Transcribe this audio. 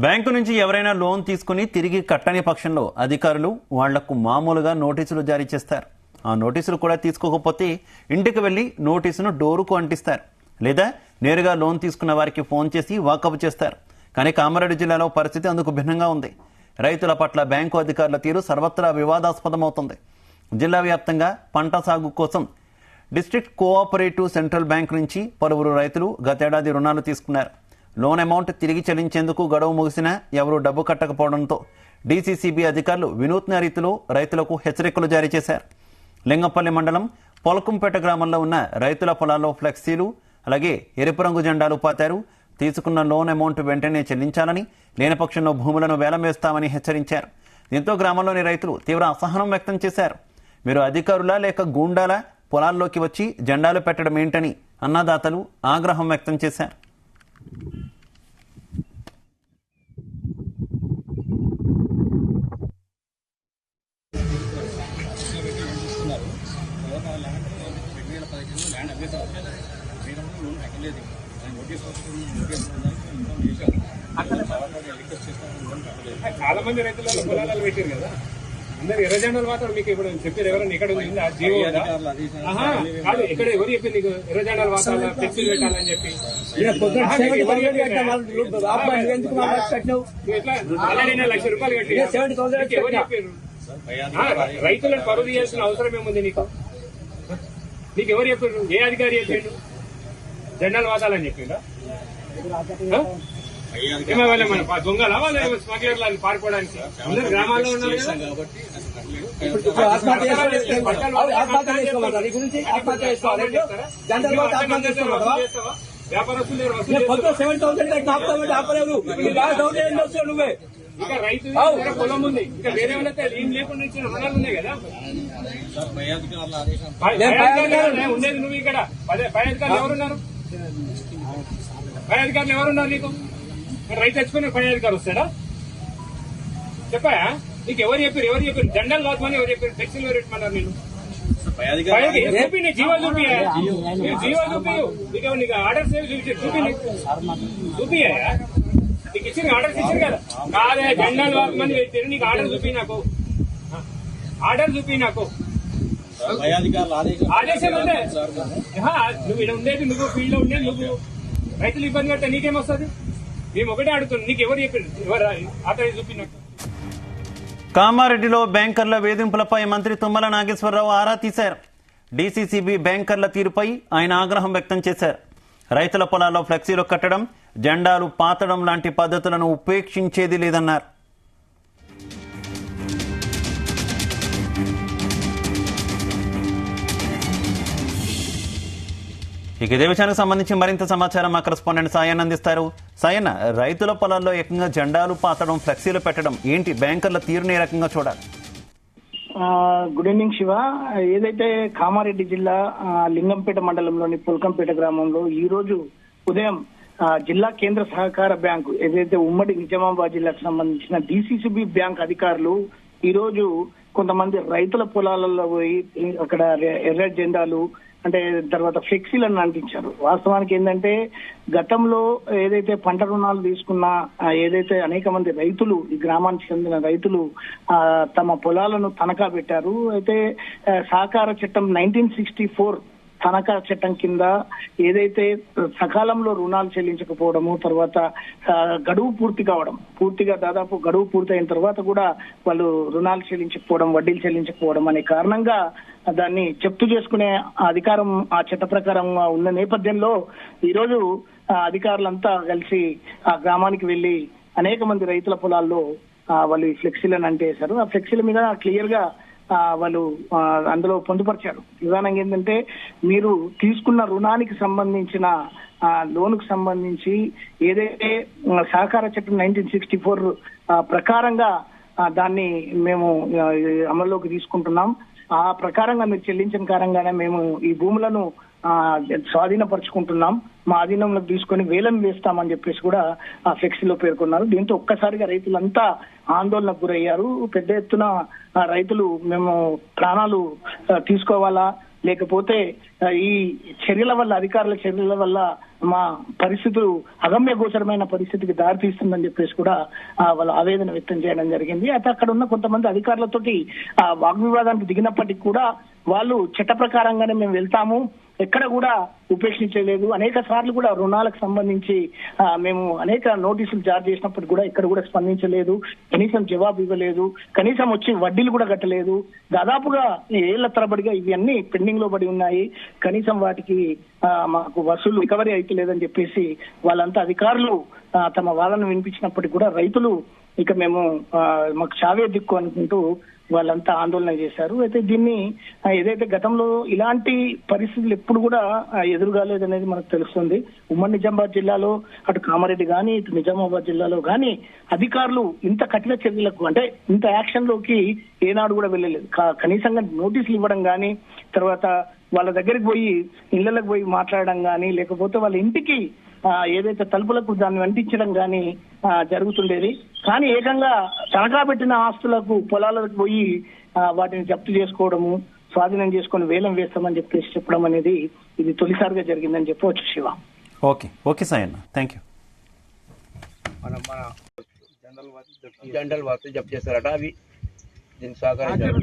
Bank నుంచి ఎవరైనా loan తీసుకుని తిరిగి కట్టని పక్షంలో అధికారులు వాళ్లకు మామూలుగా నోటీసులు జారీ చేస్తారు. ఆ నోటీసులు కూడా తీసుకోకపోతే ఇంటికి వెళ్లి నోటీసును డోరుకు అంటిస్తారు, లేదా నేరుగా లోన్ తీసుకున్న వారికి ఫోన్ చేసి వాకబు చేస్తారు. కానీ కామారెడ్డి జిల్లాలో పరిస్థితి అందుకు భిన్నంగా ఉంది. రైతుల పట్ల బ్యాంకు అధికారుల తీరు సర్వత్రా వివాదాస్పదమవుతుంది. జిల్లా వ్యాప్తంగా పంట సాగు కోసం డిస్ట్రిక్ట్ కోఆపరేటివ్ సెంట్రల్ బ్యాంక్ నుంచి పలువురు రైతులు గతేడాది రుణాలు తీసుకున్నారు. లోన్ అమౌంట్ తిరిగి చెల్లించేందుకు గడువు ముగిసినా ఎవరూ డబ్బు కట్టకపోవడంతో డీసీసీబీ అధికారులు వినూత్న రీతిలో రైతులకు హెచ్చరికలు జారీ చేశారు. లింగంపల్లి మండలం పొలకుంపేట గ్రామంలో ఉన్న రైతుల పొలాల్లో ఫ్లెక్సీలు, అలాగే ఎరుపు రంగు జెండాలు పాతారు. తీసుకున్న లోన్ అమౌంట్ వెంటనే చెల్లించాలని, లేని పక్షంలో భూములను వేలం వేస్తామని హెచ్చరించారు. దీంతో గ్రామంలోని రైతులు తీవ్ర అసహనం వ్యక్తం చేశారు. మీరు అధికారులా లేక గూండాలా పొలాల్లోకి వచ్చి జెండాలు పెట్టడం ఏంటని అన్నదాతలు ఆగ్రహం వ్యక్తం చేశారు. చాలా మంది రైతుల పొలాలు పెట్టారు కదా, అందరు ఎర్ర జెండాలు మాత్రం మీకు ఇప్పుడు చెప్పారు. ఎవరైనా ఇక్కడ జీవో కాదు, ఇక్కడ ఎవరు చెప్పి నీకు ఎర్ర జెండాలు వాతాలు ఫ్లెక్సీలు పెట్టాలని చెప్పి లక్ష రూపాయలు కట్టి ఎవరు చెప్పారు? రైతులను పరువు చేయాల్సిన అవసరం ఏముంది నీకు? నీకు ఎవరు చెప్పారు? ఏ అధికారి చెప్పిండు జెండాలు వాతాలని చెప్పిండా? మన దొంగలా వాళ్ళ స్మగ్లర్లు అని పారిపోవడానికి అందరు గ్రామాల్లో ఉన్నారు కదా. ఇంకా రైతు పొలం ఉంది, ఇంకా వేరే వాళ్ళైతే ఏం లేకుండా ఇచ్చిన రుణాలు ఉన్నాయి కదా. ఉండేది నువ్వు ఇక్కడ. పై అధికారులు ఎవరున్నారు? పై అధికారులు ఎవరున్నారు నీకు? రైతు తెచ్చుకుని పై అధికారులు వస్తాడా? చెప్పాయా? నీకు ఎవరు చెప్పారు? జెండాలు వాతమని ఎవరు చెప్పారు? ఫ్లెక్సీలు ఎవరు పెట్టమన్నారు? నేను చూపి, నీ జీవో చూపి, జీవో చూపి, నీకు ఆర్డర్స్ చూపియా? నీకు ఇచ్చింది ఆర్డర్స్ ఇచ్చింది కదా. కాదే జెండాలు వాతమని పెట్టారు, నీకు ఆర్డర్ చూపి, నాకు ఆర్డర్ చూపి. నాకు ఆదేశం ఉండే. నువ్వు ఇక్కడ ఉండేది, నువ్వు ఫీల్డ్ లో ఉండేది నువ్వు. రైతులు ఇబ్బంది పడితే నీకేమొస్తుంది? మేము ఒకటే అడుగుతున్నాం, నీకు ఎవరు చెప్పారు? ఎవరు ఆటో చూపినట్టు? కామారెడ్డిలో బ్యాంకర్ల వేధింపులపై మంత్రి తుమ్మల నాగేశ్వరరావు ఆరా తీశారు. డీసీసీబీ బ్యాంకర్ల తీరుపై ఆయన ఆగ్రహం వ్యక్తం చేశారు. రైతుల పొలాల్లో ఫ్లెక్సీలు కట్టడం, జెండాలు పాతడం లాంటి పద్ధతులను ఉపేక్షించేది లేదన్నారు. ఇక ఇదే విషయానికి సంబంధించి మరింత సమాచారం మా కరెస్పాండెంట్ సాయన్ అందిస్తారు. సాయన్న, రైతుల పొలాల్లో ఏకంగా జెండాలు పాతడం, ఫ్లెక్సీలు పెట్టడం ఏంటి? బ్యాంకర్ల తీరుని ఏ రకంగా చూడాలి? Good evening Shiva. ఏదైతే కామారెడ్డి జిల్లా లింగంపేట మండలంలోని పుల్కంపేట గ్రామంలో ఈ రోజు ఉదయం జిల్లా కేంద్ర సహకార బ్యాంకు, ఏదైతే ఉమ్మడి నిజామాబాద్ జిల్లాకు సంబంధించిన డీసీసీబీ బ్యాంక్ అధికారులు ఈ రోజు కొంతమంది రైతుల పొలాలలో పోయి అక్కడ ఎర్ర జెండాలు అంటే తర్వాత ఫ్లెక్సీలను అంటించారు. వాస్తవానికి ఏంటంటే గతంలో ఏదైతే పంట రుణాలు తీసుకున్న ఏదైతే అనేక మంది రైతులు, ఈ గ్రామానికి చెందిన రైతులు తమ పొలాలను తనఖా పెట్టారు. అయితే సహకార చట్టం 1964 తనఖా చట్టం కింద ఏదైతే సకాలంలో రుణాలు చెల్లించకపోవడము, తర్వాత గడువు పూర్తిగా దాదాపు గడువు పూర్తయిన తర్వాత కూడా వాళ్ళు రుణాలు చెల్లించకపోవడం, వడ్డీలు చెల్లించకపోవడం అనే కారణంగా దాన్ని జప్తు చేసుకునే అధికారం ఆ చట్ట ప్రకారంగా ఉన్న నేపథ్యంలో ఈరోజు అధికారులంతా కలిసి ఆ గ్రామానికి వెళ్లి అనేక మంది రైతుల పొలాల్లో వాళ్ళు ఈ ఫ్లెక్సీలను అంటేశారు. ఆ ఫ్లెక్సీల మీద క్లియర్ గా వాళ్ళు అందులో పొందుపరిచారు. ప్రధానంగా ఏంటంటే, మీరు తీసుకున్న రుణానికి సంబంధించిన లోనుకు సంబంధించి ఏదైతే సహకార చట్టం 1964 ప్రకారంగా దాన్ని మేము అమల్లోకి తీసుకుంటున్నాం, ఆ ప్రకారంగా మీరు చెల్లించిన కారణంగానే మేము ఈ భూములను స్వాధీనపరుచుకుంటున్నాం, మా ఆధీనంలోకి తీసుకొని వేలం వేస్తామని చెప్పేసి కూడా ఆ ఫ్లెక్సీలో పేర్కొన్నారు. దీంతో ఒక్కసారిగా రైతులంతా ఆందోళనకు గురయ్యారు. పెద్ద ఎత్తున రైతులు మేము ప్రాణాలు తీసుకోవాలా, లేకపోతే ఈ చర్యల వల్ల, అధికారుల చర్యల వల్ల మా పరిస్థితులు అగమ్య గోచరమైన పరిస్థితికి దారితీస్తుందని చెప్పేసి కూడా వాళ్ళు ఆవేదన వ్యక్తం చేయడం జరిగింది. అయితే అక్కడ ఉన్న కొంతమంది అధికారులతోటి వాగ్వివాదానికి దిగినప్పటికీ కూడా వాళ్ళు చట్ట ప్రకారంగానే మేము వెళ్తాము, ఎక్కడ కూడా ఉపేక్షించలేదు. అనేక సార్లు కూడా రుణాలకు సంబంధించి మేము అనేక నోటీసులు జారీ చేసినప్పుడు కూడా ఎక్కడ కూడా స్పందించలేదు, కనీసం జవాబు ఇవ్వలేదు, కనీసం వచ్చి వడ్డీలు కూడా కట్టలేదు. దాదాపుగా ఏళ్ల తరబడిగా ఇవన్నీ పెండింగ్ లో పడి ఉన్నాయి, కనీసం వాటికి మాకు వసూలు రికవరీ అయితే లేదని చెప్పేసి వాళ్ళంతా అధికారులు తమ వాదన వినిపించినప్పటికీ కూడా రైతులు ఇక మేము మాకు చావే దిక్కు అనుకుంటూ వాళ్ళంతా ఆందోళన చేశారు. అయితే దీన్ని ఏదైతే గతంలో ఇలాంటి పరిస్థితులు ఎప్పుడు కూడా ఎదురుగాలేదనేది మనకు తెలుస్తుంది. ఉమ్మడి నిజామాబాద్ జిల్లాలో అటు కామారెడ్డి కానీ ఇటు నిజామాబాద్ జిల్లాలో కానీ అధికారులు ఇంత కఠిన చర్యలకు అంటే ఇంత యాక్షన్ లోకి ఏనాడు కూడా వెళ్ళలేదు. కనీసంగా నోటీసులు ఇవ్వడం కానీ, తర్వాత వాళ్ళ దగ్గరికి పోయి ఇళ్లకు పోయి మాట్లాడడం కానీ, లేకపోతే వాళ్ళ ఇంటికి ఏదైతే తలుపులకు దాన్ని అంటించడం కానీ జరుగుతుండేది. కానీ ఏకంగా తనఖా పెట్టిన ఆస్తులకు పొలాలకు పోయి వాటిని జప్తు చేసుకోవడము, స్వాధీనం చేసుకొని వేలం వేస్తామని చెప్పేసి చెప్పడం అనేది ఇది తొలిసారిగా జరిగిందని చెప్పవచ్చు. Shiva, okay Sayanna, thank you. General వార్త జప్తు చేస్తారట, అవి దీనికి సహకరించారు.